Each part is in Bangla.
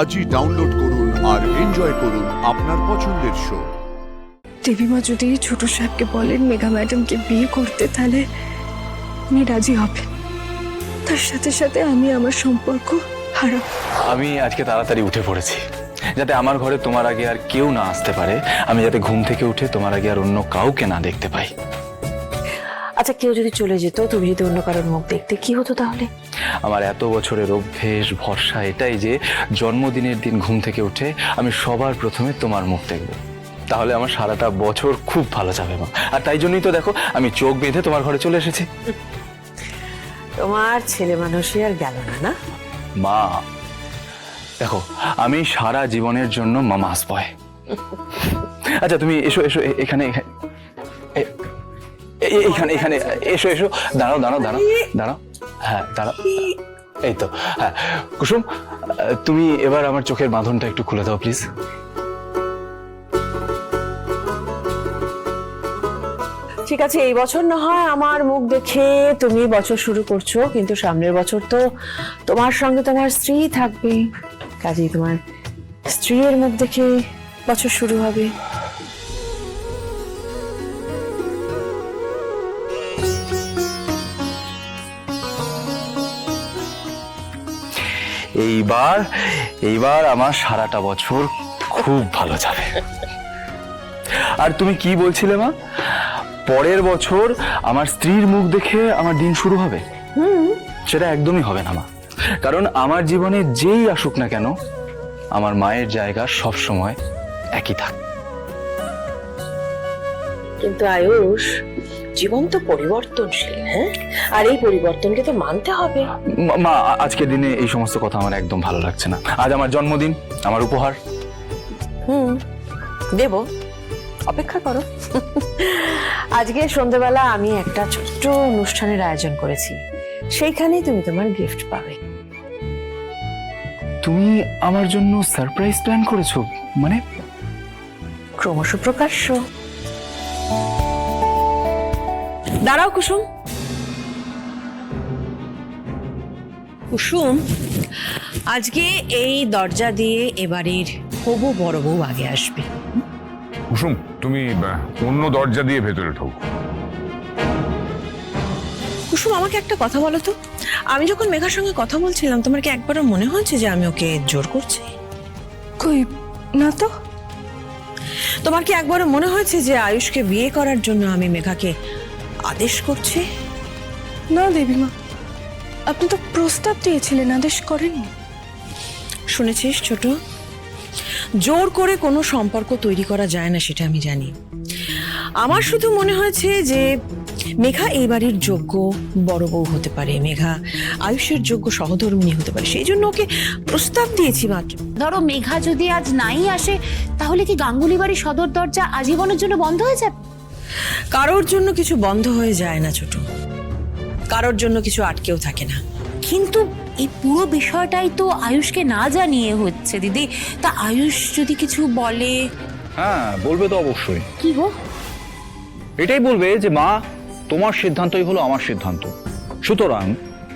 আজই ডাউনলোড করুন আর এনজয় করুন আপনার পছন্দের শো। দেবীমা যদি ছোট সাহেবকে বলেন মেঘা ম্যাডামকে বিয়ে করতে, তাহলে উনি রাজি হবেন। তার সাথে সাথে আমি আমার সম্পর্ক হারাবো। আমি আজকে তাড়াতাড়ি উঠে পড়েছি, যাতে আমার ঘরে তোমার আগে আর কেউ না আসতে পারে। আমি যাতে ঘুম থেকে উঠে তোমার আগে আর অন্য কাউকে না দেখতে পাই। আচ্ছা, কেউ যদি চলে যেত, তুমি যদি অন্য কারোর মুখ দেখতে, কি হতো তাহলে? আমার এত বছরের অভ্যেস ভরসা এটাই যে জন্মদিনের দিন ঘুম থেকে উঠে আমি সবার প্রথমে তোমার মুখ দেখব। তাহলে আমার সারাটা বছর খুব ভালো যাবে মা। আর তাই জন্যই তো দেখো আমি চোখ বেঁধে তোমার ঘরে চলে এসেছি। তোমার ছেলে মানুষই আর গেল না, না? মা দেখো, আমি সারা জীবনের জন্য মামাস বয়। আচ্ছা তুমি এসো এসো, এখানে এখানে এখানে এসো এসো, দাঁড়াও দাঁড়াও দাঁড়াও দাঁড়াও, হ্যাঁ দাঁড়াও, এই তো। হ্যাঁ কুসুম, তুমি এবার আমার চোখের বাঁধনটা একটু খুলে দাও প্লিজ। ঠিক আছে, এই বছর না হয় আমার মুখ দেখে তুমি বছর শুরু করছো, কিন্তু সামনের বছর তো তোমার সঙ্গে তোমার স্ত্রী থাকবে, কাজেই তোমার স্ত্রীর মুখ দেখে বছর শুরু হবে। এইবার আমার সারাটা বছর খুব ভালো যাবে। আর তুমি কি বলছিলে মা, পরের বছর আমার স্ত্রীর মুখ দেখে আমার দিন শুরু হবে? সেটা একদমই হবে না মা, কারণ আমার জীবনে যেই আসুক না কেন, আমার মায়ের জায়গা সব সময় একই থাক। কিন্তু আয়ুষ, জীবন তো পরিবর্তনশীল, হ্যাঁ? আর এই পরিবর্তনকে তো মানতে হবে। মা আজকের দিনে এই সমস্ত কথা আমার একদম ভালো লাগছে না। আজ আমার জন্মদিন, আমার উপহার। দেব, অপেক্ষা করো। আজকে সন্ধ্যাবেলা আমি একটা ছোট্ট অনুষ্ঠানের আয়োজন করেছি, সেইখানেই তুমি তোমার গিফট পাবে। তুমি আমার জন্য সারপ্রাইজ প্ল্যান করেছো? মানে ক্রমশ প্রকাশ্য। দাঁড়াও কুসুম। কুসুম, আজকে এই দরজা দিয়ে এবারের হবু বড় বউ আগে আসবে। কুসুম, তুমি অন্য দরজা দিয়ে ভেতরে ঢোকো। কুসুম, আমাকে একটা কথা বলো তো, আমি যখন মেঘার সঙ্গে কথা বলছিলাম, তোমার কি একবারও মনে হয়েছে যে আমি ওকে জোর করছি? কই না তো। তোমার কি একবারও মনে হয়েছে যে আয়ুষকে বিয়ে করার জন্য আমি মেঘাকে আদেশ করছি? না দেবীমা, আপনি তো প্রস্তাব দিয়েছিলেন, আদেশ করেননি। শুনেছিস ছোট, জোর করে কোনো সম্পর্ক তৈরি করা যায় না, সেটা আমি জানি। আমার শুধু মনে হয়েছে যে মেঘা এই বাড়ির যোগ্য বড় বউ হতে পারে, মেঘা আয়ুষের যোগ্য সহধর্মিণী হতে পারে, সেই জন্য ওকে প্রস্তাব দিয়েছি মাত্র। ধরো মেঘা যদি আজ নাই আসে, তাহলে কি গাঙ্গুলি বাড়ি সদর দরজা আজীবনের জন্য বন্ধ হয়ে যাবে? কারোর জন্য কিছু বন্ধ হয়ে যায় না ছোট, কারোর জন্য কিছু আটকেও থাকে না। কিন্তু এই পুরো বিষয়টাই তো আয়ুষকে না জানিয়ে হচ্ছে দিদি। তা আয়ুষ যদি কিছু বলে? হ্যাঁ বলবে তো অবশ্যই। কি গো? এটাই বলবে যে মা, তোমার সিদ্ধান্তই হলো আমার সিদ্ধান্ত, সুতরাং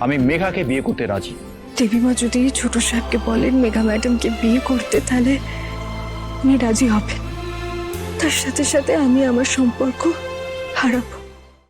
আমি মেঘাকে বিয়ে করতে রাজি। দেবীমা যদি ছোট সাহেবকে বলেন মেঘা ম্যাডামকে বিয়ে করতে, তাহলে উনি রাজি হবেন। তার সাথে সাথে আমি আমার সম্পর্ক হারাবো।